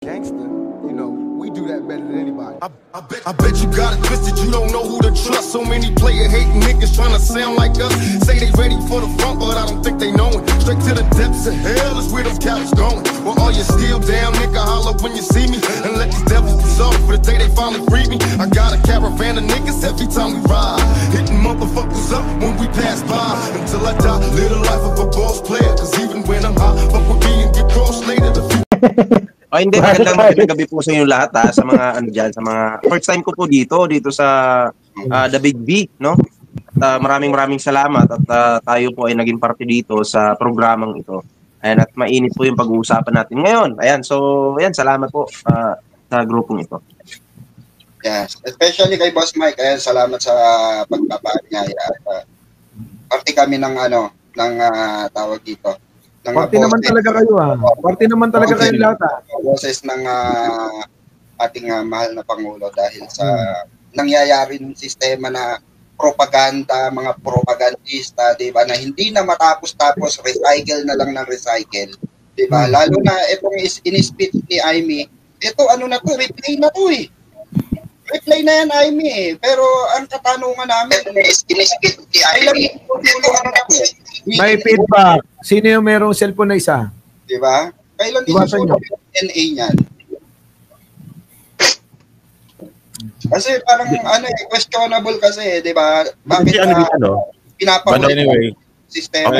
gangster, you know, we do that better than anybody. I bet you got it twisted, you don't know who to trust. So many player hating niggas trying to sound like us. Say they ready for the front, but I don't think they know it. Straight to the depths of hell is where them cowards going. Well, all you still down, nigga, holler when you see me. And let these devils dissolve for the day they finally free me. I got a caravan of niggas every time we ride. Hitting motherfuckers up when we pass by. Until I die, live the life of a boss player. Cause even when I'm high, fuck with me and get crossed later. Oh, hindi, magandang gabi po sa inyo lahat sa mga ano dyan, sa mga first time ko po dito sa The Big B, no? Maraming salamat at tayo po ay naging parte dito sa programang ito. Ayan, at mainit po yung pag-uusapan natin ngayon. Ayan, so ayan, salamat po sa grupong ito. Yes, especially kay Boss Mike. Ayan, salamat sa pagpapaanyaya. Parte kami ng tawag dito. Party naman talaga kayo Party naman talaga kayo lahat Boses ng ating mahal na Pangulo dahil sa nangyayari ng sistema na propaganda, mga propagandista, di ba, na hindi na matapos-tapos, recycle na lang ng recycle. Di ba? Lalo na itong in-speech ni Aimee, ito na to, replay na to eh. Replay na yan, Aimee eh. Pero ang katanungan namin, in-speech ni Aimee, may feedback. Sino yung merong cellphone na isa? Diba? Kailan isusunod yung DNA niyan? Kasi parang questionable kasi, di ba? Bakit anyway, sistema?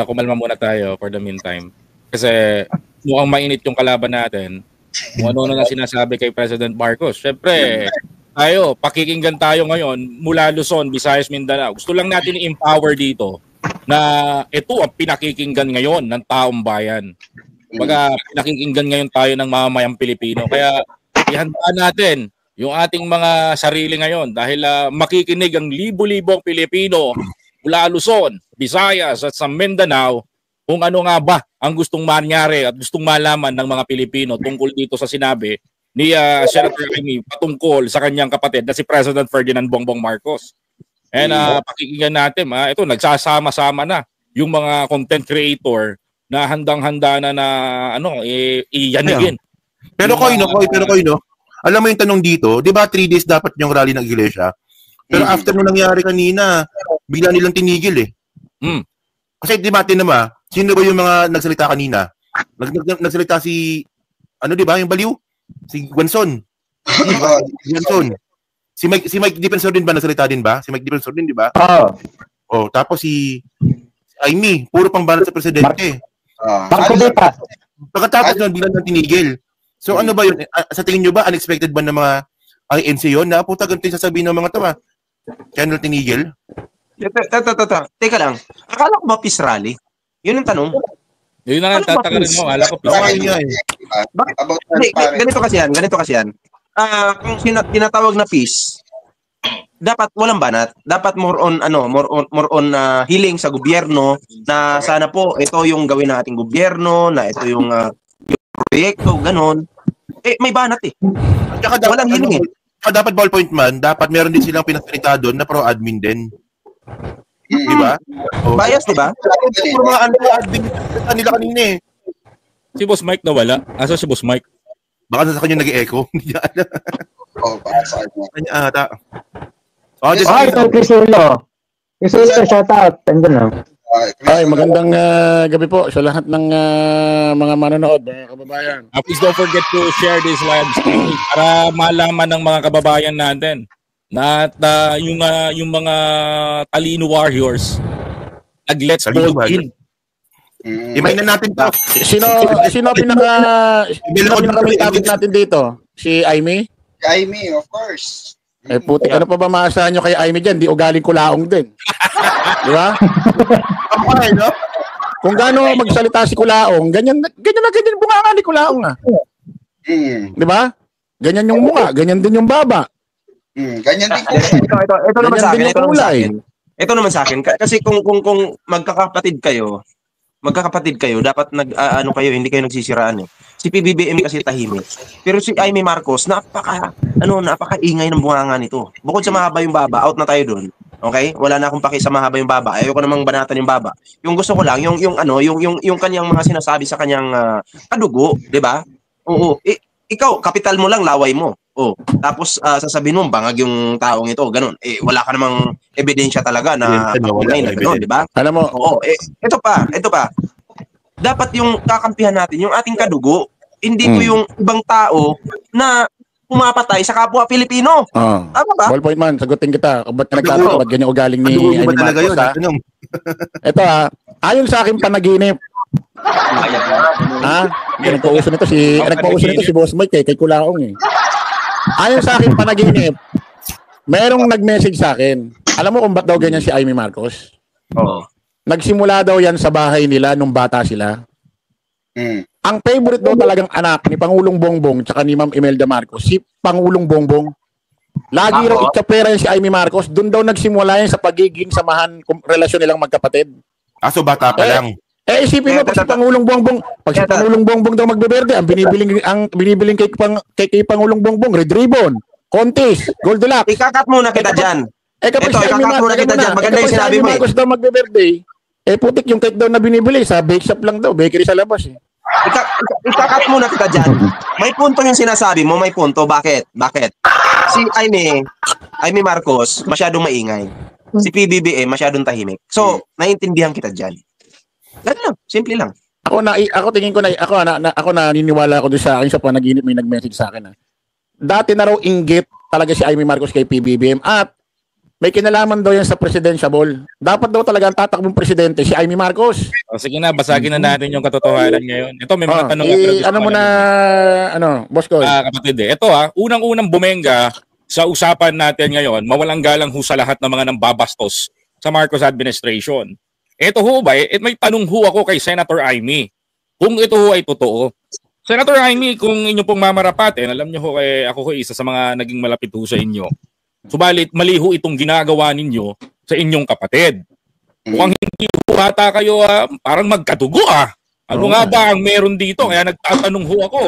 Kumalma muna tayo for the meantime. Kasi mukhang mainit yung kalaban natin. Kung ano na sinasabi kay President Marcos. Siyempre, pakikinggan tayo ngayon mula Luzon, Visayas, Mindanao. Gusto lang natin i-empower dito na ito ang pinakikinggan ngayon ng taong bayan. Baga, pinakikinggan ngayon tayo ng mamamayang Pilipino. Kaya ihanda natin yung ating mga sarili ngayon dahil makikinig ang libo-libong Pilipino mula Luzon, Visayas at sa Mindanao kung ano nga ba ang gustong mangyari at gustong malaman ng mga Pilipino tungkol dito sa sinabi ni Senator Aimee patungkol sa kanyang kapatid na si President Ferdinand Bongbong Marcos. And pakikinggan natin, ito nagsasama-sama na yung mga content creator na handang-handa na iyanigin. Pero Koy, alam mo yung tanong dito, 'di ba 3 days dapat yung rally ng iglesia? Pero after nung nangyari kanina, bigla nilang tinigil eh. Kasi di ba sino ba yung mga nagsalita kanina? Nagsalita si di ba yung baliw? Si Gwanson. Gwanson. Si Mike Defensor din ba nagsalita din ba? Si Mike Defensor din, di ba? Oh, tapos si Aimee, puro pangbanat sa presidente. Pagkatapos nun, bilang ng tinigil. So ano ba yun? Sa tingin nyo ba, unexpected ba ng mga INC yun? Puta, ganito yung sasabihin ng mga to Channel tinigil? Teka lang. Akala ko ba peace rally? Yun ang tanong. Yun na nga, tatakarin mo. Akala ko peace rally. Ganito kasi yan. Kung tinatawag na peace, dapat walang banat. Dapat more on healing sa gobyerno na sana po ito yung gawin ng ating gobyerno, na ito yung proyekto, ganon. May banat eh. Walang healing Dapat ballpoint man, dapat meron din silang pinasalita doon na pro-admin din. Di ba? Bias, di ba? Mga anti-admin nila kanina eh. Si Boss Mike nawala. Asa si Boss Mike? Baka sa kanya nag-e-echo. Baka sa kanya ata. Ito Crisulo. Crisulo, shout out. Tanda na. Ay, magandang gabi po sa lahat ng mga manonood, mga kababayan. Please don't forget to share this live stream para malaman ng mga kababayan natin na yung mga talino warriors nag-let's vote in. Imayin na natin to. Sino pinaka-main topic natin dito? Si Aimee? Si Aimee, of course. Puti, ano pa ba maasahan nyo kay Aimee dyan? Di ugaling kulaong din. Di ba? Okay, no? Kung gaano magsalita si Kulaong, ganyan bunga nga ni Kulaong Di ba? Ganyan yung mukha, ganyan din yung baba. Ganyan din ito naman sa akin. Kasi kung magkakapatid kayo, dapat hindi kayo nagsisiraan eh. Si PBBM kasi tahimik. Pero si Aimee Marcos, napakaingay ng bunganga nito. Bukod sa mahaba yung baba, out na tayo doon. Okay? Wala na akong paki sa mahaba yung baba. Ayoko namang banatan yung baba. Yung gusto ko lang yung kanyang mga sinasabi sa kanyang kadugo, 'di ba? Oo. Ikaw, kapital mo lang, laway mo. Tapos sasabihin mo, bangag yung taong ito, ganun. Wala ka namang ebidensya talaga na ganun, di ba? Alam mo, ito pa. Dapat yung kakampihan natin, yung ating kadugo, hindi ko yung ibang tao na pumapatay sa kapwa Pilipino. Tama ba? Ballpoint man, sagutin kita. Ba't ka nagtatanong? Ba't ganyan ugaling ni Marcos, ha? Ito, ayon sa aking panaginip. Nagpauso nito si Boss Mike, kay Kulaong eh. Ayon sa aking panaginip, merong nag-message sa akin. Alam mo kung ba't daw ganyan si Amy Marcos? Nagsimula daw yan sa bahay nila nung bata sila. Ang favorite daw talagang anak ni Pangulong Bongbong tsaka ni Ma'am Imelda Marcos, si Pangulong Bongbong. Lagi raw itchapera yan si Amy Marcos. Doon daw nagsimula yan sa pagiging samahan relasyon nilang magkapatid. So bata pa lang. Isipin mo, pag si Pangulong Bongbong daw magbeberde, ang binibiling kay Pangulong Bongbong, Red Ribbon, Contis, Goldilocks. Ikakat muna kita dyan. Kapag si Amy Marcos daw magbeberde, putik yung cake daw na binibili sa bake shop lang daw, bakery sa labas eh. Ikakat muna kita dyan. May punto yung sinasabi mo, may punto. Bakit? Si Amy Marcos, masyadong maingay. Si PBBM, masyadong tahimik. So, naiintindihan kita dyan. Ganun lang, simple lang. Ako tingin ko ako naniniwala ako doon sa akin sa panaginip, may nag-message sa akin. Dati na raw inggit talaga si Amy Marcos kay PBBM at may kinalaman daw yan sa presidential. Dapat daw talaga ang tatakbong presidente si Amy Marcos. Sige na, basagin na natin yung katotohanan ngayon. Ito, may mga tanong. Boss ko. Kapatid ito unang-unang bumenga sa usapan natin ngayon, mawalang galang ho sa lahat ng mga nambabastos sa Marcos administration. Ito ho ba, may tanong ho ako kay Senator Amy. Kung ito ho ay totoo. Senator Amy, kung inyo pong mamarapatin, alam nyo ho, ako ho isa sa mga naging malapit ho sa inyo. Subalit, mali ho itong ginagawa ninyo sa inyong kapatid. Mukhang hindi ho hata kayo parang magkadugo Ano nga ba ang meron dito? Kaya nagtatanong ho ako.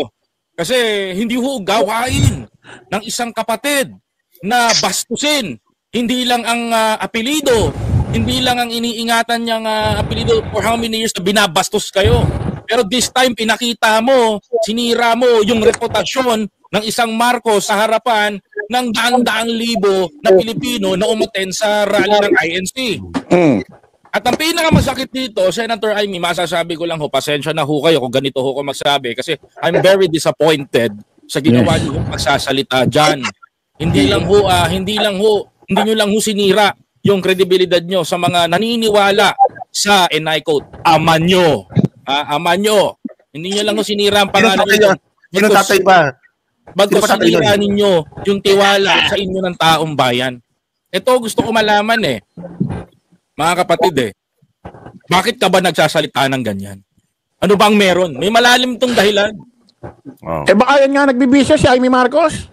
Kasi hindi ho gawain ng isang kapatid na bastusin. Hindi lang ang apelido. Hindi lang ang iniingatan niyang apelido for how many years na binabastos kayo. Pero this time, pinakita mo, sinira mo yung reputasyon ng isang Marcos sa harapan ng daan-daang libo na Pilipino na umaten sa rally ng INC. At ang pinakamasakit dito, Senator Amy, masasabi ko lang ho, pasensya na ho kayo kung ganito ho ko magsabi kasi I'm very disappointed sa ginawa niyo magsasalita dyan. Hindi nyo lang ho sinira yung kredibilidad nyo sa mga naniniwala sa, and I quote, ama nyo. Ama nyo. Hindi nyo lang ho sinira ang pangalan nyo. Bagkus sinira ninyo yung tiwala sa inyo ng taong bayan. Ito gusto ko malaman mga kapatid bakit ka ba nagsasalita ng ganyan? Ano bang meron? May malalim tong dahilan. Baka yan nga nagbibisyo si Amy Marcos.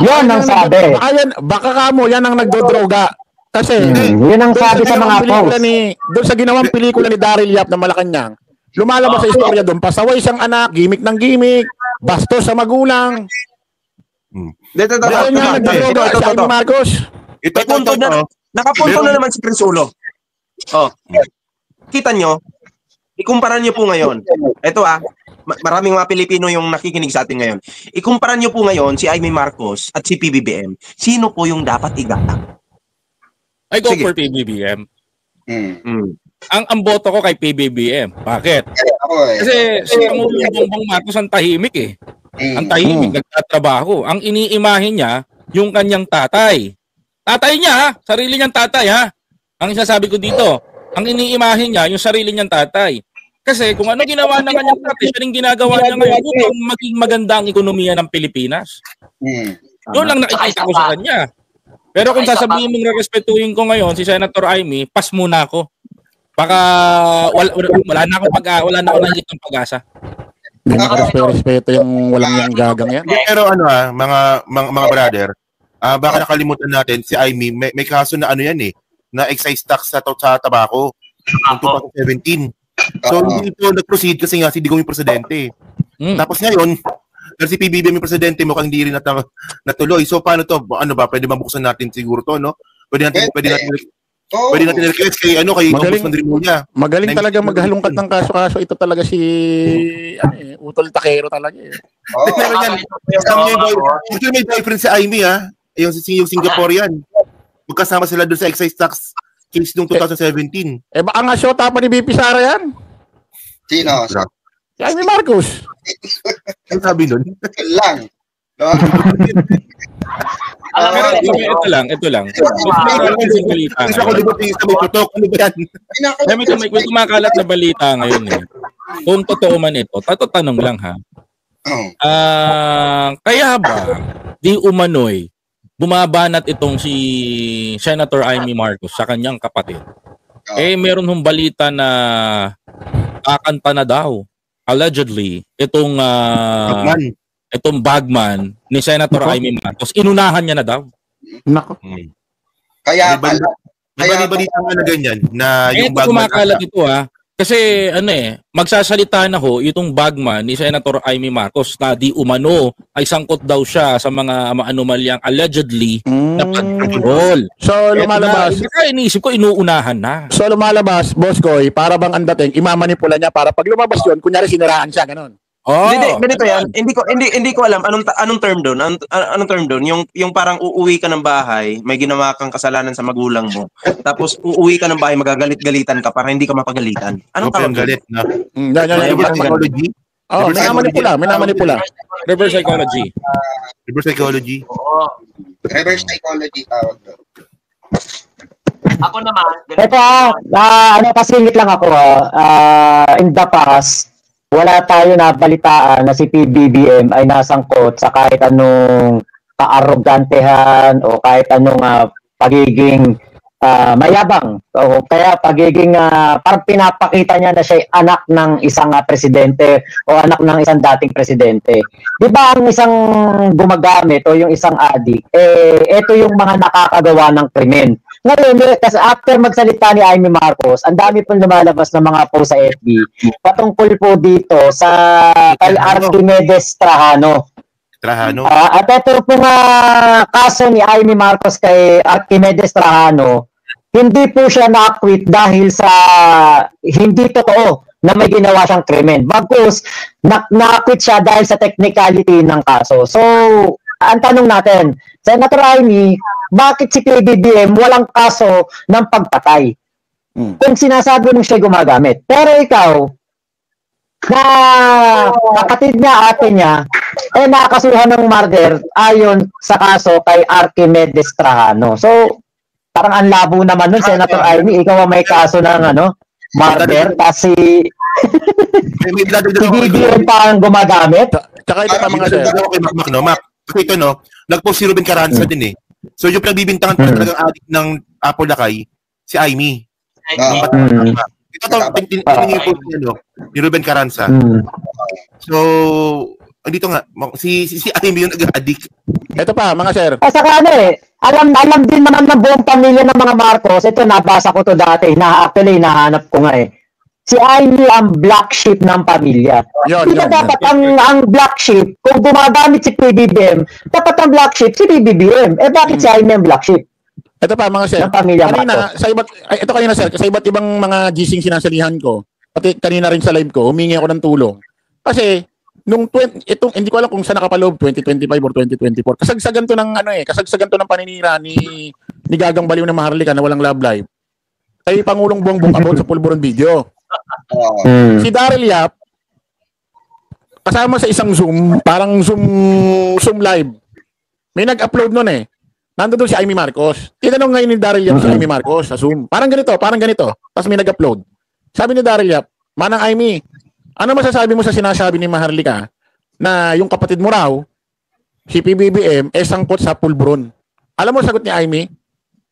Yan ang sabi. Baka kamo, yan ang nagdodroga. Kasi, yun ang sabi sa mga posts. Doon sa ginawang pelikula ni Daryl Yap na Malacanang, lumalabas sa istorya doon, pasaway siyang anak, gimmick ng gimmick, bastos sa magulang. Yan nga nagdodroga si Amy Marcos. Nakapunto na naman si Crisolo. Kita nyo, ikumpara nyo po ngayon. Ito maraming mga Pilipino yung nakikinig sa atin ngayon. Ikumpara nyo po ngayon si Amy Marcos at si PBBM. Sino po yung dapat igatak? I go for PBBM. Ang boto ko kay PBBM. Bakit? Kasi si Pangulong Bongbong Marcos ang tahimik Ang tahimik, nagtatrabaho. Ang iniimahin niya, yung kanyang tatay. Tatay niya, sarili niyang tatay Ang sasabi ko dito, ang iniimahin niya, yung sarili niyang tatay. Kasi kung ano ginawa ng kanyang tatay, siya rin ginagawa niya ngayon upang maging maganda ang ekonomiya ng Pilipinas. Doon lang nakikita ko sa kanya. Pero kung sasabihin mong respetuhin ko ngayon si Senator Amy, pass muna ako. Baka wala na akong nakikita ng pag-asa. Respeto yung walang yung gagang yan. Pero mga brother, baka nakalimutan natin si Amy, may kaso na na excise tax sa tabako noong 2017. So hindi ito nag-proceed kasi nga si Digong yung presidente. Tapos ngayon, si PBBM yung presidente, mukhang hindi rin natuloy. So paano to? Ano ba? Pwede mabuksan natin siguro to, no? Pwede natin Pwede natin request kay Ombudsman Rimulya. Magaling talaga maghalungkat ng kaso-kaso. Ito talaga si Utol Takero talaga eh. May boyfriend si Amy yung Singaporean. Magkasama sila doon sa excise tax case noong 2017. Baka nga shota pa ni BP Sara yan. Sino? Si Amy Marcos. Ang sabi nun? Lang. No? Ito lang. May kumakalat na balita ngayon eh. Kung totoo man ito, tanong lang ha. Kaya ba di umano'y bumabanat itong si Senator Amy Marcos sa kanyang kapatid? Meron hong balita na kakanta na daw allegedly itong bagman ni Senator Amy Marcos, inunahan niya na daw. Nako. Kaya balita na ganyan na yung bagman kumakalat ito kasi magsasalita na itong bagman ni Senator Amy Marcos na di umano ay sangkot daw siya sa mga anomalyang allegedly na pag-control. So lumalabas. Kaya iniisip ko inuunahan na. So lumalabas, Boss Koy, para bang ang dating imamanipula niya para pag lumabas yun, kunyari siniraan siya, ganun. Hindi, ganito yan. Hindi ko alam anong term doon. Anong term doon? Yung parang uuwi ka ng bahay, may ginawa kang kasalanan sa magulang mo. Tapos uuwi ka ng bahay, magagalit-galitan ka para hindi ka mapagalitan. Anong tawag galit na? Psychology. May namanipula. Reverse psychology. Reverse psychology. Reverse psychology tawag doon. Ako naman. Ito pasingit lang ako in the past. Wala tayo na balitaan na si PBBM ay nasangkot sa kahit anong ka-arrogantehan o kahit anong pagiging mayabang. O kaya pagiging parang pinapakita niya na siya anak ng isang presidente o anak ng isang dating presidente. Di ba ang isang gumagamit o yung isang adik, ito yung mga nakakagawa ng krimen. Ngayon, kasi after magsalita ni Amy Marcos, ang dami pong lumalabas ng mga post sa FB patungkol po dito sa kay Archimedes Trajano. At ito pong kaso ni Amy Marcos kay Archimedes Trajano, hindi po siya na-acquit dahil sa hindi totoo na may ginawa siyang krimen. Bagkus, na-acquit siya dahil sa technicality ng kaso. So, ang tanong natin, Senator Amy, bakit si PBBM walang kaso ng pagpatay? Kung sinasabi mo siya gumagamit. Pero ikaw, na kapatid niya, ate niya, nakasuhan ng murder ayon sa kaso kay Archimedes Trajano. So, parang ang labo naman nun, Senator Amy, ikaw ang may kaso ng murder, kasi PBBM pa ang gumagamit. Tsaka ito pa mga sir. Kasi ito, nag-post si Ruben Carranza din eh. So yung pinagbibintangan pa talagang adik ng Apple Lakay, si Amy. Ito tingin yung post niya, ni Ruben Carranza. So, dito nga, si Amy yung nag-adik. Ito pa, mga sir. Saka alam din naman ng buong pamilya ng mga Marcos, ito nabasa ko to dati, actually nahanap ko nga si Amy ang black sheep ng pamilya. Hindi ba dapat ang black sheep, kung gumagamit si PBBM, dapat ang black sheep si PBBM. Bakit si Amy ang black sheep? Ito pa mga sir. Kanina, kanina sir, sa iba't ibang mga gising sinasalihan ko, pati kanina rin sa live ko, humingi ako ng tulong. Kasi, hindi ko alam kung saan nakapaloob, 2025 or 2024. Kasagsagan to ng kasagsagan to ng paninira ni Gagang Baliw na Maharlika na walang love life. Kay Pangulong Bongbong about sa Pulburon video. Si Daryl Yap kasama sa isang Zoom, parang Zoom live. May nag-upload noon nandoon si Amy Marcos. Tinanong ngayon ni Daryl Yap si Amy Marcos sa Zoom. Parang ganito. Tapos may nag-upload. Sabi ni Daryl Yap, Manang Amy, ano masasabi mo sa sinasabi ni Maharlika na yung kapatid mo raw, si PBBM, sangkot sa Pulburon? Alam mo sagot ni Amy?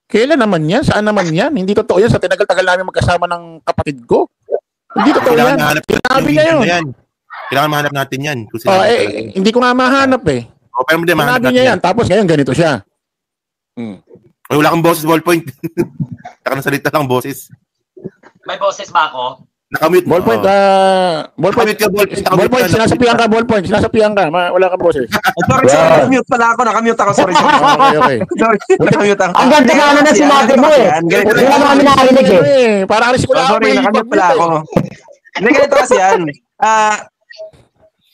Kailan naman yan? Saan naman yan? Hindi totoo yan. Sa tinagal-tagal namin magkasama ng kapatid ko. Hindi totoo yan. Sinabi niya yun. Kailangan mahanap natin yan. Hindi ko nga mahanap pero sinabi niya yan. Tapos ngayon ganito siya. Wala kang boses, ballpoint. Taka ng salita lang boses. May boses ba ako? Nakamute. Ballpoint, ballpoint, sinasapian ka, ballpoint, sinasapian ka. Wala ka boses. Sorry, nakamute pala ako, nakamute ako, sorry. Okay. Sorry, nakamute ako. Ang ganda nga na sinabi mo eh. Hindi na namin narinig eh. Parang alis ko lang. Sorry, nakamute pala ako. Hindi, ganito kasi yan.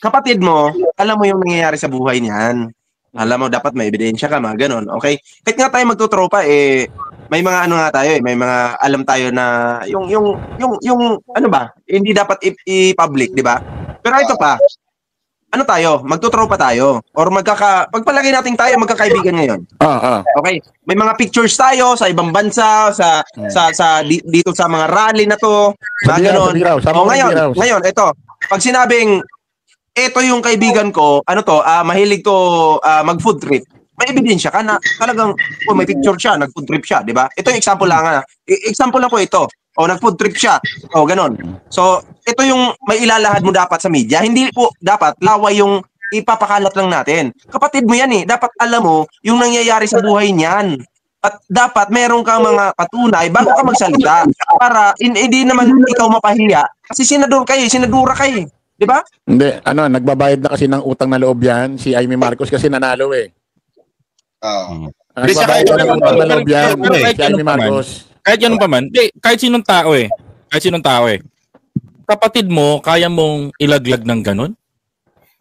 Kapatid mo, alam mo yung nangyayari sa buhay niyan. Alam mo, dapat may ebidensya ka, mga ganun. Okay? Kahit nga tayo magtutropa, may mga ano nga tayo may mga alam tayo na yung ano ba, hindi dapat i-public, di ba? Pero ito pa, ano tayo, magtutropa tayo or pagpalagay natin tayo magkakaibigan ngayon. Okay, may mga pictures tayo sa ibang bansa, dito sa mga rally na to, mga ganun. Ngayon, ito, pag sinabing ito yung kaibigan ko, ano to, mahilig to mag-food trip. May ebidensya ka na talagang may picture siya, nag-food trip siya, di ba? Ito yung example lang. Example lang po ito. Nag-food trip siya. Ganun. So, ito yung may ilalahad mo dapat sa media. Hindi po dapat laway yung ipapakalat lang natin. Kapatid mo yan eh. Dapat alam mo yung nangyayari sa buhay niyan. At dapat meron kang mga patunay bago ka magsalita para hindi naman ikaw mapahiya. Kasi sinadura kayo. Di ba? Hindi, nagbabayad na kasi ng utang na loob yan si Amy Marcos kasi nanalo eh. Kahit ganun pa man, kahit sinong tao kapatid mo, kaya mong ilaglag ng ganun?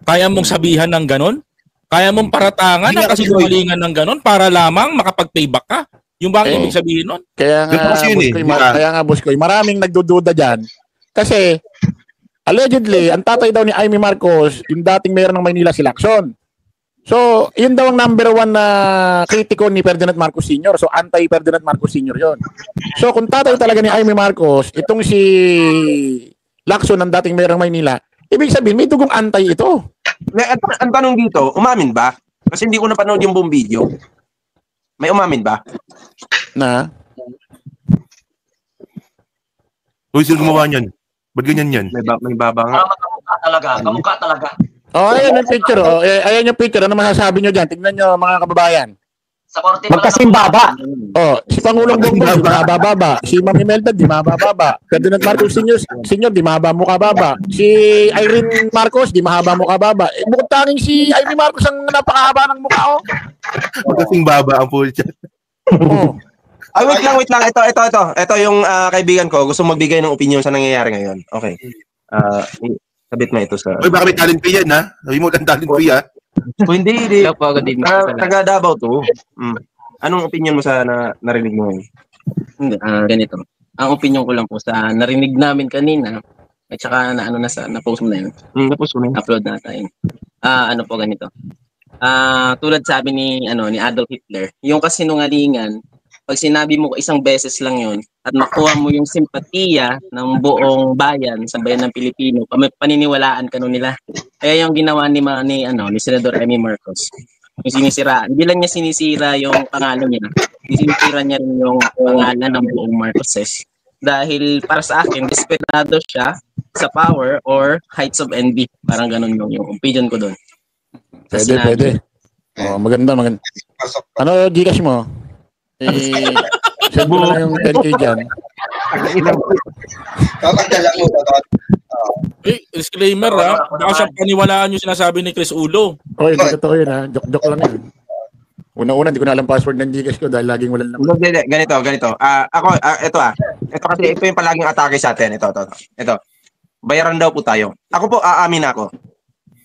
Kaya mong sabihan ng ganun? Kaya mong paratangan ng kasinungalingan ng ganun para lamang makapag-payback ka? Yung ba ang ibig sabihin nun? Kaya nga, boss ko, maraming nagdududa dyan. Kasi, allegedly, ang tatay daw ni Amy Marcos, yung dating mayor ng Maynila, si Lacson. So, yun daw ang number 1 na kritiko ni Ferdinand Marcos Sr. So, anti-Ferdinand Marcos Sr. yun. So, kung tatay talaga ni Amy Marcos, itong si Lacson ng dating mayor ng Maynila, ibig sabihin, may dugong anti ito. Ang tanong dito, umamin ba? Kasi hindi ko napanood yung buong video. May umamin ba? Na? Uy, sino gumawa niyan? Ba't ganyan yan? May baba nga. Kamukha talaga. Ayan yung picture. Ayan yung picture. Ano masasabi nyo dyan? Tingnan nyo mga kababayan. Sa korte magkasimbaba. Si Pangulong Bongbong, di mababa. Si Ma'am Imelda, di mababa. Ferdinand Marcos Sr., di mahaba mukha baba. Si Irene Marcos, di mahaba mukha baba. Bukod tanging si Amy Marcos ang napakahaba ng mukha. Magkasimbaba ang full chat. Wait lang. Ito yung kaibigan ko. Gusto magbigay ng opinion sa nangyayari ngayon. Okay. Sabit mo ito sa... Uy, baka may talent fee yan, ha? Sabi mo lang talent fee, ha? Hindi. Taga Davao to. Anong opinion mo sa narinig mo ngayon? Ganito. Ang opinion ko lang po sa narinig namin kanina, at saka na-post mo na yun. Na-post mo na yun. Upload na tayo. Ano po ganito. Tulad sabi ni Adolf Hitler, yung kasinungalingan, pag sinabi mo isang beses lang yun at makuha mo yung simpatiya ng buong bayan sa bayan ng Pilipino, paniniwalaan ka nun nila. Kaya yung ginawa ni Senador Amy Marcos, yung sinisira, hindi lang niya sinisira yung pangalan niya, sinisira niya rin yung pangalan ng buong Marcoses. Dahil para sa akin, desperado siya sa power or heights of envy. Parang ganun yung opinion ko doon. Pwede. Maganda. Ano, Gcash mo? Send mo na yung 10K dyan. Disclaimer baka siyang paniwalaan yung sinasabi ni Chris Ulo. Hindi totoo yun ha. Joke lang yun. Una-una, hindi ko na alam password ng Gcash ko dahil laging walang naman. Ganito. Ito kasi ito yung palaging atake sa atin. Ito. Bayaran daw po tayo. Ako po, aamin ako.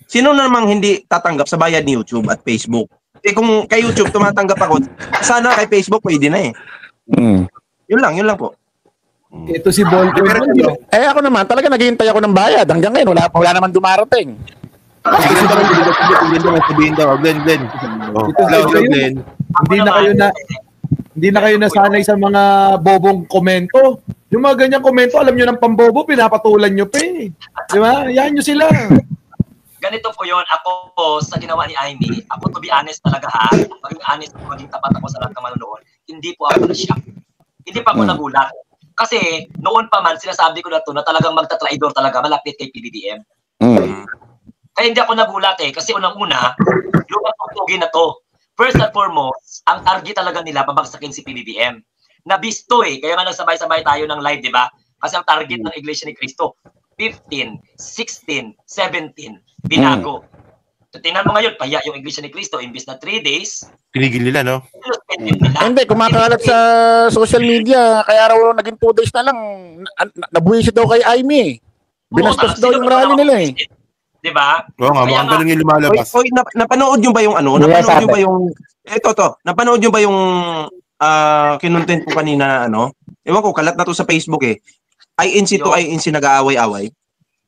Sino namang hindi tatanggap sa bayad ni YouTube at Facebook? Kung kay YouTube tumatanggap ako, sana kay Facebook pwede na eh. Yun lang po. Ito si Bolton. Ako naman, talaga naghihintay ako ng bayad. Hanggang ngayon, wala naman dumarating. Glenn. Hindi na kayo nasanay sa mga bobong komento. Yung mga ganyang komento, alam nyo ng pambobo, pinapatulan nyo pa eh. Di ba? Yan nyo sila. Ganito po yun, ako po, sa ginawa ni Amy, ako to be honest talaga maging honest, maging tapat ako sa lahat ng manonood, hindi po ako na-shock. Hindi pa ako nagulat. Kasi noon pa man, sinasabi ko na to na talagang magtatraidor talaga, malapit kay PBBM. Kaya hindi ako nagulat kasi unang-una, lumang pagtugi na to. First and foremost, ang target talaga nila babagsakin si PBBM. Nabisto kaya nga nagsabay-sabay tayo ng live, di ba? Kasi ang target ng Iglesia ni Cristo, 15, 16, 17, binago. So, tingnan mo ngayon, pahiya yung Iglesia ni Cristo, imbis na 3 days, tinigil nila, no? Hindi, kumakalat sa social media, kaya raw naging 2 days na lang, nabuwisit daw kay Aimee. Binastos daw yung rally nila eh. Diba? Oo nga, mga ganun yung lumalabas. Oy, napanood nyo ba yung ano? Napanood nyo ba yung... Napanood nyo ba yung kinontent ko kanina, ano? Ewan ko, kalat na to sa Facebook eh. INC to INC nag-aaway-away.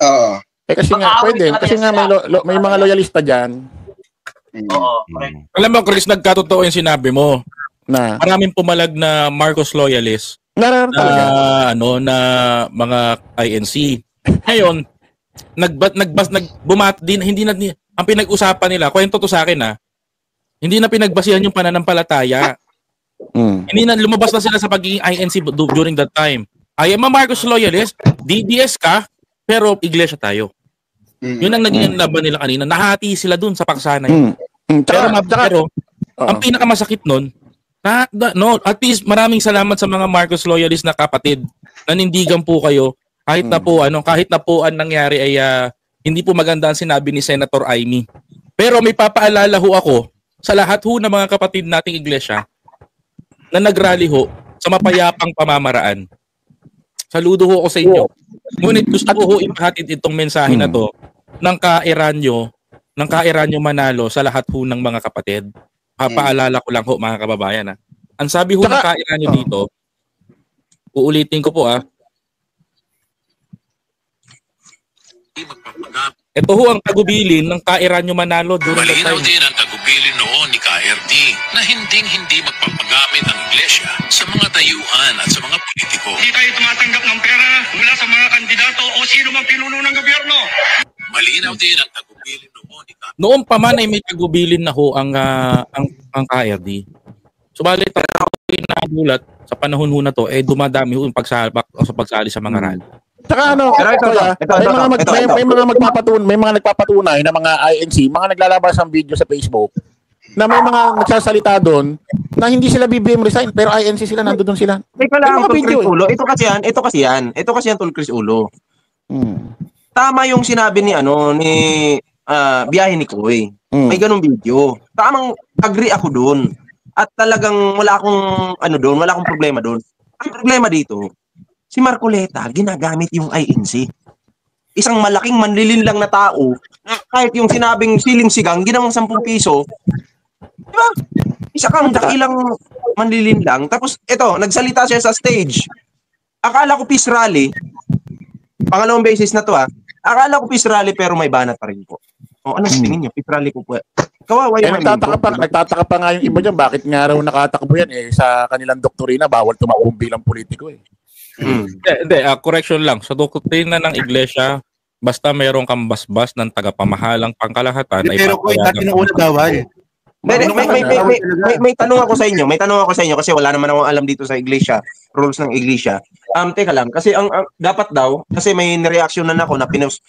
Oo. Kasi nga, pwede. Kasi nga may mga loyalista dyan. Oo, correct. Alam mo, Chris, nagkatotoo yung sinabi mo. Na maraming pumalag na Marcos loyalist. Na mga INC. Ngayon, nagbumat din, hindi na, ang pinag-usapan nila, kwento to sa akin hindi na pinagbasihan yung pananampalataya. Hindi na, lumabas na sila sa pagiging INC during that time. I am a Marcos loyalist, DDS ka, pero iglesia tayo. Yun ang naging laban nila kanina. Nahati sila dun sa paksa na yun. Pero ang pinakamasakit nun, at least maraming salamat sa mga Marcos loyalist na kapatid. Nanindigan po kayo. Kahit na po ang nangyari ay hindi po maganda ang sinabi ni Senator Aimee. Pero may papaalala ho ako sa lahat ho ng mga kapatid nating iglesia na nagrally ho sa mapayapang pamamaraan. Saludo ho ako sa inyo. Ngunit gusto ko ho ipahatid itong mensahe na to ng Ka-Eranyo Manalo sa lahat ho ng mga kapatid. Papaalala ko lang ho mga kababayan. Ang sabi ho ng Ka-Eranyo dito, uulitin ko po ito ho ang tagubilin ng Ka-Eranyo Manalo during the time. Malinaw din ang tagubilin noon ni KRD na hindi magpapagamit ang iglesia sa mga tayuhan at sa mga politiko. Hindi tayo tumatanggap ng pera mula sa mga kandidato o sino mang pinuno ng gobyerno. Malinaw din ang tagubilin noon ni KRD. Noong pa man ay may tagubilin na ho ang KRD. Subalit ako'y nagulat sa panahon ho na to dumadami ho yung pagsali sa mga rally. Saka may mga nagpapatunay na mga INC, mga naglalabas ng video sa Facebook na may mga nagsasalita doon na hindi sila BBM resign pero INC sila, nandoon sila. Teka lang, Ito kasi yan, Tol Chris Ulo. Tama yung sinabi ni Biyahe ni Koy. May ganung video. Tamang agree ako doon. At talagang wala akong problema doon. Ang problema dito, si Marcoleta ginagamit yung INC. Isang malaking manlilinlang na tao, kahit yung sinabing siling-sigang, ginawang 10 piso, diba? Isa kang dakilang manlilinlang. Tapos, nagsalita siya sa stage. Akala ko peace rally, pangalawang beses na to akala ko peace rally pero may banat pa rin po. Ano tingin niyo? Peace rally ko po. Kawawa yung nagtataka pa nga yung iba dyan, bakit nga raw nakatakbo yan sa kanilang doktrina, bawal tumakbo bilang politiko Hindi, correction lang. Sa doktrina ng iglesia, basta mayroong kang basbas ng tagapamahalang pangkalahatan ay pero kung dati na una bawal. May tanong ako sa inyo. Kasi wala naman akong alam dito sa iglesia, rules ng iglesia. Teka lang, kasi ang dapat daw, kasi may reaction na ako na pinost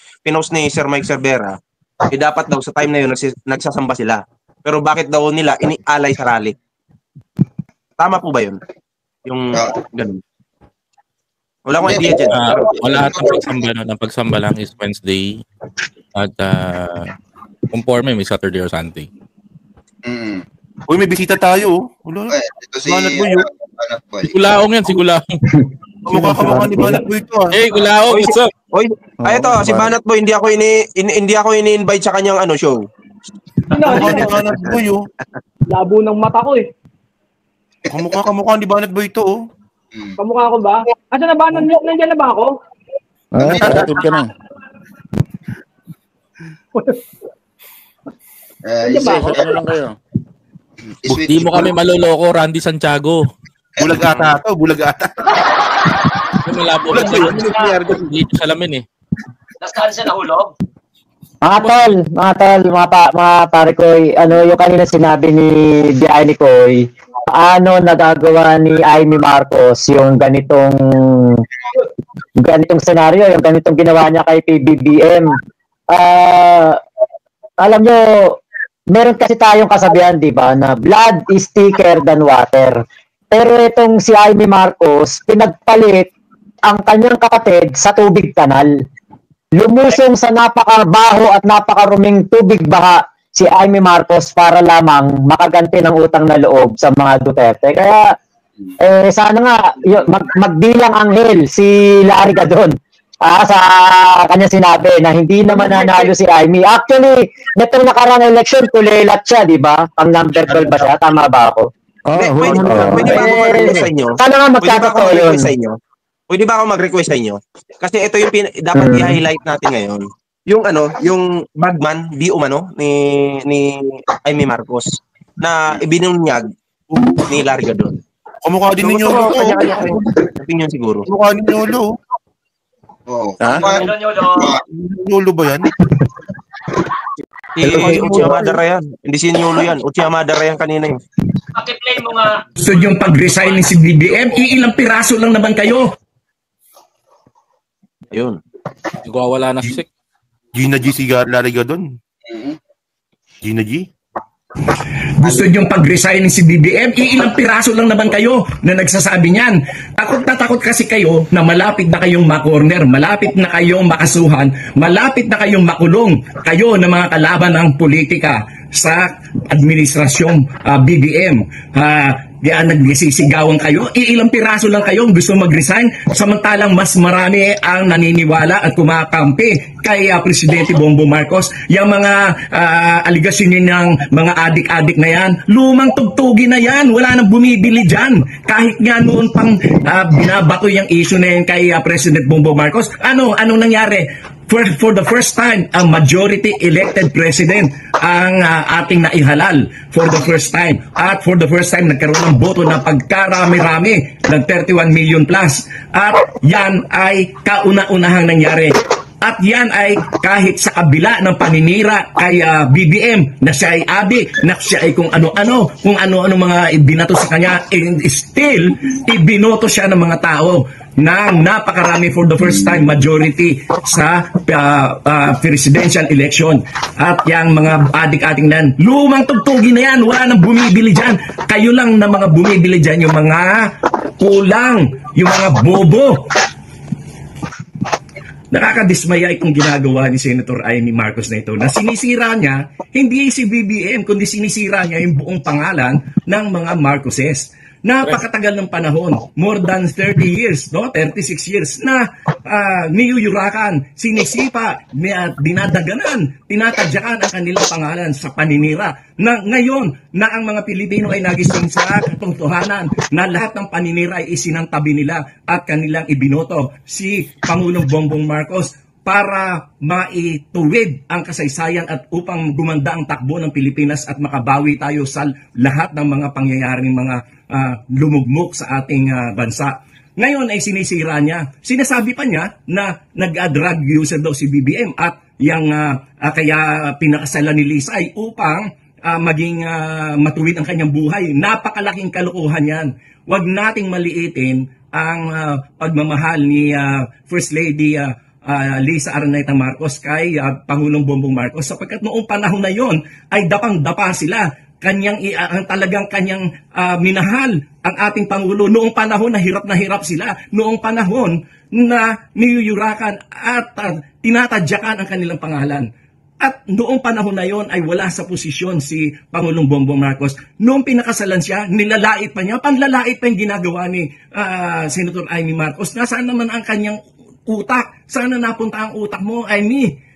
ni Sir Mike Cervera, dapat daw sa time na yun nagsasamba sila. Pero bakit daw nila inialay sa rally? Tama po ba yun? Yung ganun. Wala akong idea dyan. Wala ang pagsamba lang is Wednesday at conforme may Saturday or Sunday. Uy, may bisita tayo. Ito si Banat Boy. Si Kulaong yan, si Kulaong. Kamukha ni Banat Boy ito Hey, Kulaong, what's up? Ito, si Banat Boy, hindi ako ini-invite sa kanyang show. Kamukha ni Banat Boy Labo ng mata ko Kamukha ni Banat Boy ito Kamukha ko ba? Asa na ba? Nandiyan na ba ako? Nakatid ka na. Ano lang kayo? Di mo kami maloloko, Randy Santiago. Bulag ata. Malabo ka dito sa lamin Nasaan siya nahulog? Mga tol, mga pare ko, yung kanina sinabi ni Biyahe ni Koy, paano nagagawa ni Aimee Marcos yung ganitong senaryo, yung ganitong ginawa niya kay PBBM. Alam nyo, meron kasi tayong kasabihan, di ba, na blood is thicker than water. Pero itong si Aimee Marcos, pinagpalit ang kanyang kapatid sa tubig kanal. Lumusong sa napakabaho at napakaruming tubig baha si Amy Marcos para lamang makaganti ng utang na loob sa mga Duterte. Kaya sana nga magbilang anghel si Larry Gadon sa kanya sinabi na hindi naman nanalo si Amy. Actually, netong nakarang election, tulilat siya, di ba? Pang number 12 ba siya? Tama ba ako? Pwede ba ako mag-request sa inyo? Sana nga magkatotoo yun. Pwede ba ako mag-request sa inyo? Kasi ito yung dapat i-highlight natin ngayon. Yung bagman, di umano, ni Amy Marcos, na ibinunyag ni Larry Gadon. Kumukha din ninyo. Opinion siguro. Kumukha din ninyo. Ha? Lolo ba yan? Uchi Amadara yan. Hindi si Nyolo yan. Uchi Amadara yan kanina yun. Pakiplay mo nga. Gusto yung pag-resign ni si BBM, iilang piraso lang naman kayo. Ayun. Nagwawala na si Gina G. Larry Gadon. Gina G. Gusto niyong pag-resign si BBM, iilang piraso lang naman kayo na nagsasabi niyan. Takot na takot kasi kayo na malapit na kayong makorner, malapit na kayong makasuhan, malapit na kayong makulong kayo na mga kalaban ng politika sa administrasyong BBM. Diyan nagsisigawan kayo, iilang piraso lang kayo gusto mag-resign, samantalang mas marami ang naniniwala at kumakampi kay Presidente Bongbong Marcos. Yung mga aligasyon ng mga adik-adik na yan, lumang tugtugi na yan, wala nang bumibili dyan. Kahit nga noon pang binabato yung issue na yan kay President Bongbong Marcos, anong nangyari? For the first time, ang majority elected president ang ating naihalal for the first time. At for the first time, nagkaroon ng boto na pagkarami-rami ng 31 million plus. At yan ay kauna-unahang nangyari. At yan ay kahit sa kabila ng paninira kay BBM na siya ay abi, na siya ay kung ano-ano mga ibinato sa kanya, and still, ibinoto siya ng mga tao ng napakarami for the first time majority sa presidential election. At yung mga adik-adik na yan, lumang tugtugi na yan, wala nang bumibili dyan. Kayo lang na mga bumibili dyan, yung mga kulang, yung mga bobo. Nakakadismaya itong ginagawa ni Senator Amy Marcos na ito, na sinisira niya hindi si BBM kundi sinisira niya yung buong pangalan ng mga Marcoses. Napakatagal ng panahon, more than 30 years, no? 36 years na niyuyurakan, sinisipa, dinadaganan, tinatadyakan ang kanilang pangalan sa paninira. Na ngayon na ang mga Pilipino ay nagising sa katotohanan na lahat ng paninira ay isinantabi nila at kanilang ibinoto si Pangulong Bongbong Marcos para maituwid ang kasaysayan at upang gumanda ang takbo ng Pilipinas at makabawi tayo sa lahat ng mga pangyayaring mga lumugmok sa ating bansa. Ngayon ay sinisira niya. Sinasabi pa niya na nag-drug user daw si BBM at yung, kaya pinakasalan ni Lisa ay upang maging matuwid ang kanyang buhay. Napakalaking kalokohan yan. Huwag nating maliitin ang pagmamahal ni First Lady Lisa Araneta Marcos kay Pangulong Bongbong Marcos, sapagkat noong panahon na yon ay dapang-dapa sila. Talagang kanyang minahal ang ating Pangulo noong panahon na hirap sila, noong panahon na niyuyurakan at tinatadyakan ang kanilang pangalan. At noong panahon na yon ay wala sa posisyon si Pangulong Bongbong Marcos. Noong pinakasalan siya, nilalait pa niya, panlalait pa yung ginagawa ni Senator Amy Marcos. Nasaan naman ang kanyang utak? Saan na napunta ang utak mo, Amy?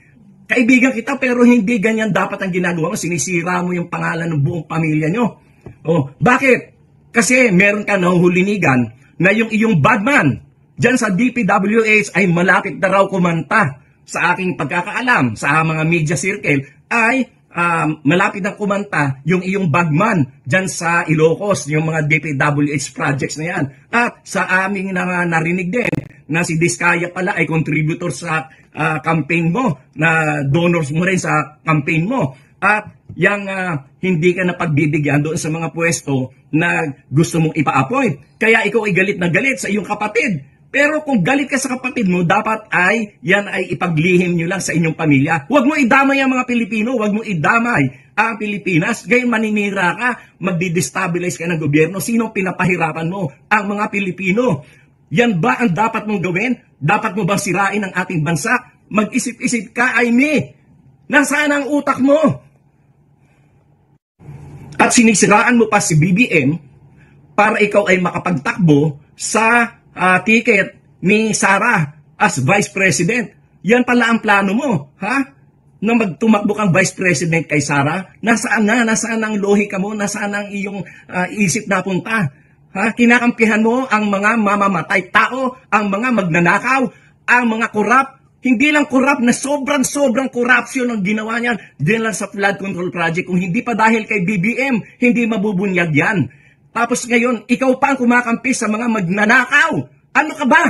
Kaibigan kita pero hindi ganyan dapat ang ginagawa mo. Sinisira mo yung pangalan ng buong pamilya nyo. Oh, bakit? Kasi meron ka nahuhulinigan na yung iyong badman dyan sa DPWH ay malapit na raw kumanta. Sa aking pagkakaalam, sa mga media circle, ay malapit na kumanta yung iyong bagman dyan sa Ilocos, yung mga DPWH projects na yan. At sa aming narinig din na si Diskaya pala ay contributor sa campaign mo, na donors mo rin sa campaign mo. At yung hindi ka na pagbibigyan doon sa mga pwesto na gusto mong ipa-appoint. Kaya ikaw ay galit na galit sa iyong kapatid. Pero kung galit ka sa kapatid mo, dapat ay yan ay ipaglihim nyo lang sa inyong pamilya. Huwag mo idamay ang mga Pilipino, huwag mo idamay ang Pilipinas. Ngayon maninira ka, magdi-destabilize ka ng gobyerno. Sino pinapahirapan mo? Ang mga Pilipino. Yan ba ang dapat mong gawin? Dapat mo bang sirain ang ating bansa? Mag-isip-isip ka, Aimee. Nasaan ang utak mo? At sinisiraan mo pa si BBM para ikaw ay makapagtakbo sa ticket ni Sara as Vice President. Yan pala ang plano mo, ha? Na magtumakbo kang Vice President kay Sara? Nasaan na? Nasaan ang lohika mo? Nasaan ang iyong isip na punta? Ha? Kinakampihan mo ang mga mamamatay tao, ang mga magnanakaw, ang mga korap. Hindi lang korap na sobrang corruption ang ginawa niyan din lang sa flood control project. Kung hindi pa dahil kay BBM, hindi mabubunyag yan. Tapos ngayon, ikaw pa ang kumakampi sa mga magnanakaw. Ano ka ba?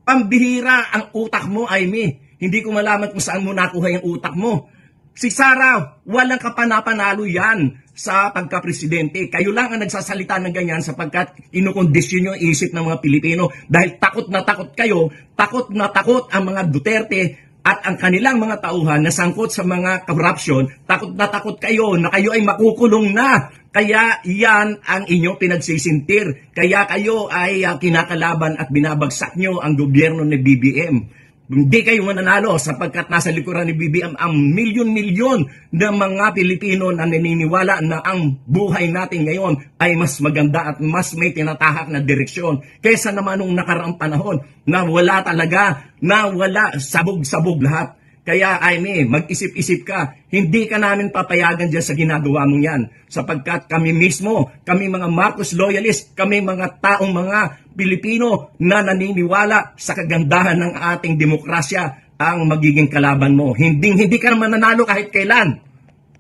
Pambihira ang utak mo, Aimee. Hindi ko malaman kung saan mo nakuha yung utak mo. Si Sara, walang kapanapanalo yan sa pagka-presidente. Kayo lang ang nagsasalita ng ganyan sapagkat inukondisyon yung isip ng mga Pilipino. Dahil takot na takot kayo, takot na takot ang mga Duterte at ang kanilang mga tauhan na sangkot sa mga corruption, takot na takot kayo na kayo ay makukulong na. Kaya yan ang inyong pinagsisintir. Kaya kayo ay kinakalaban at binabagsak nyo ang gobyerno ni BBM. Hindi kayo mananalo sapagkat nasa likuran ni BBM ang milyon-milyon na mga Pilipino na naniniwala na ang buhay natin ngayon ay mas maganda at mas may tinatahak na direksyon kaysa naman nung nakaraang panahon na wala talaga, na wala sabog-sabog lahat. Kaya Aimee, mag-isip-isip ka, hindi ka namin papayagan dyan sa ginagawa mong yan sapagkat kami mismo, kami mga Marcos loyalist, kami mga taong mga Pilipino na naniniwala sa kagandahan ng ating demokrasya ang magiging kalaban mo. Hindi ka naman nanalo kahit kailan.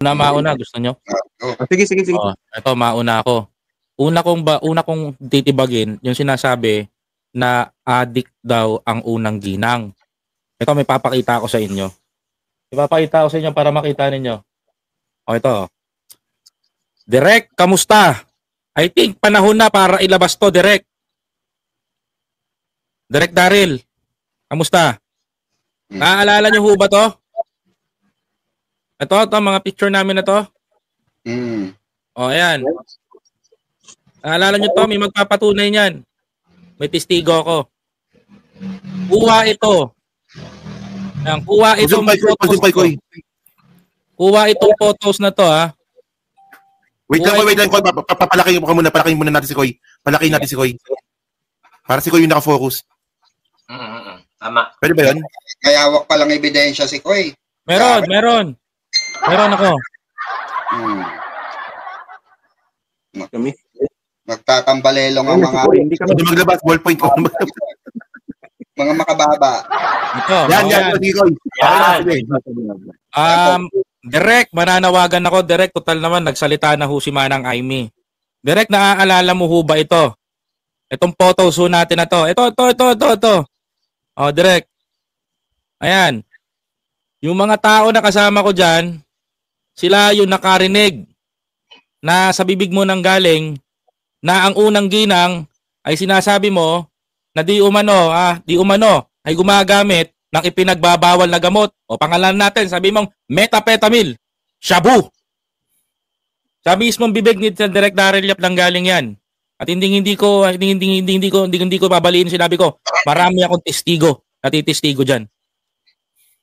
Mauna, gusto nyo? Sige. Ito, mauna ako. Una kong titibagin yung sinasabi na addict daw ang unang ginang. Ito, may papakita ako sa inyo. Ipapakita ko sa inyo para makita ninyo. O, ito. Direk, kamusta? I think panahon na para ilabas to, Direk. Direk Daryl, kamusta? Naaalala niyo ho ba to? Ito, mga picture namin na to. O, ayan. Naaalala niyo to, may magpapatunay niyan. May testigo ako. Kuha ito. Kuha itong photos to. Kuha itong photos na to, ha. Wait lang, Koy. Papalaking mo muna. Palaking muna natin si Koy. Palaking natin si Koy. Para si Koy yung nakafocus. Tama. Pwede ba yun? May hawak palang ebidensya si Koy. Meron ako. Kami. Magtatambalelong ang mga... Hindi kami maglabas. Ballpoint ko. Mga makababa. Ito. Yan. Direk, mananawagan ako. Direk, total naman, nagsalita na ho si Manang Aimee. Direk, naaalala mo ho ba ito? Itong photos ho natin na to. Ito. O, Direk. Ayan. Yung mga tao na kasama ko dyan, sila yung nakarinig na sa bibig mo nang galing na ang unang ginang ay sinasabi mo na di umano ay gumagamit ng ipinagbabawal na gamot. O pangalan natin, sabi mong methamphetamine, shabu. Sa mismong bibig ni Direk Daryl Yap lang galing yan. At hindi ko babaliin sinabi ko. Marami akong testigo, natitestigo diyan.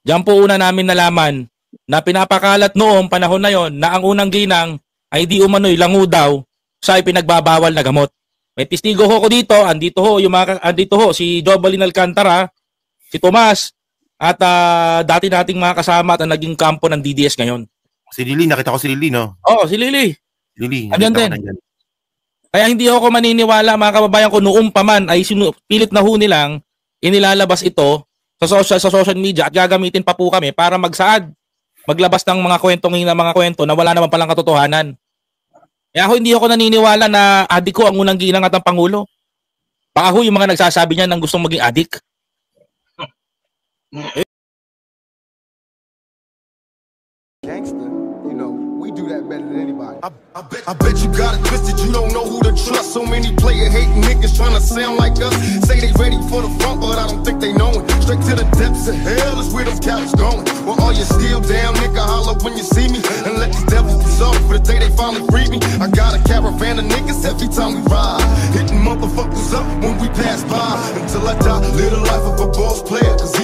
Diyan po una namin nalaman na pinapakalat noong panahon na yon na ang unang ginang ay di umano'y lango daw sa ipinagbabawal na gamot. May testigo ho ko dito, andito ho si Jobalyn Alcantara, si Tomas, at dati nating mga kasama at naging kampo ng DDS ngayon. Si Lily, nakita ko si Lily, no? Oo, si Lily. Andyan din. Kaya hindi ako maniniwala, mga kababayan ko, noong pa man ay pilit na ho nilang inilalabas ito sa social media at gagamitin pa po kami para maglabas ng mga kwento na wala naman palang katotohanan. Kaya hindi ako naniniwala na adik ko ang unang ginang at ang Pangulo. Baka ho yung mga nagsasabi niya nang gustong maging adik. Gangster, you know, we do that better than anybody. I bet you got it twisted, you don't know who to trust. So many player hating niggas trying to sound like us. Say they ready for the front, but I don't think they know it. Straight to the depths of hell is where them cows going. Well, all you still down, nigga, holler when you see me. And let these devils dissolve for the day they finally free me. I got a caravan of niggas every time we ride. Hitting motherfuckers up when we pass by. Until I die, live the life of a boss player. Cause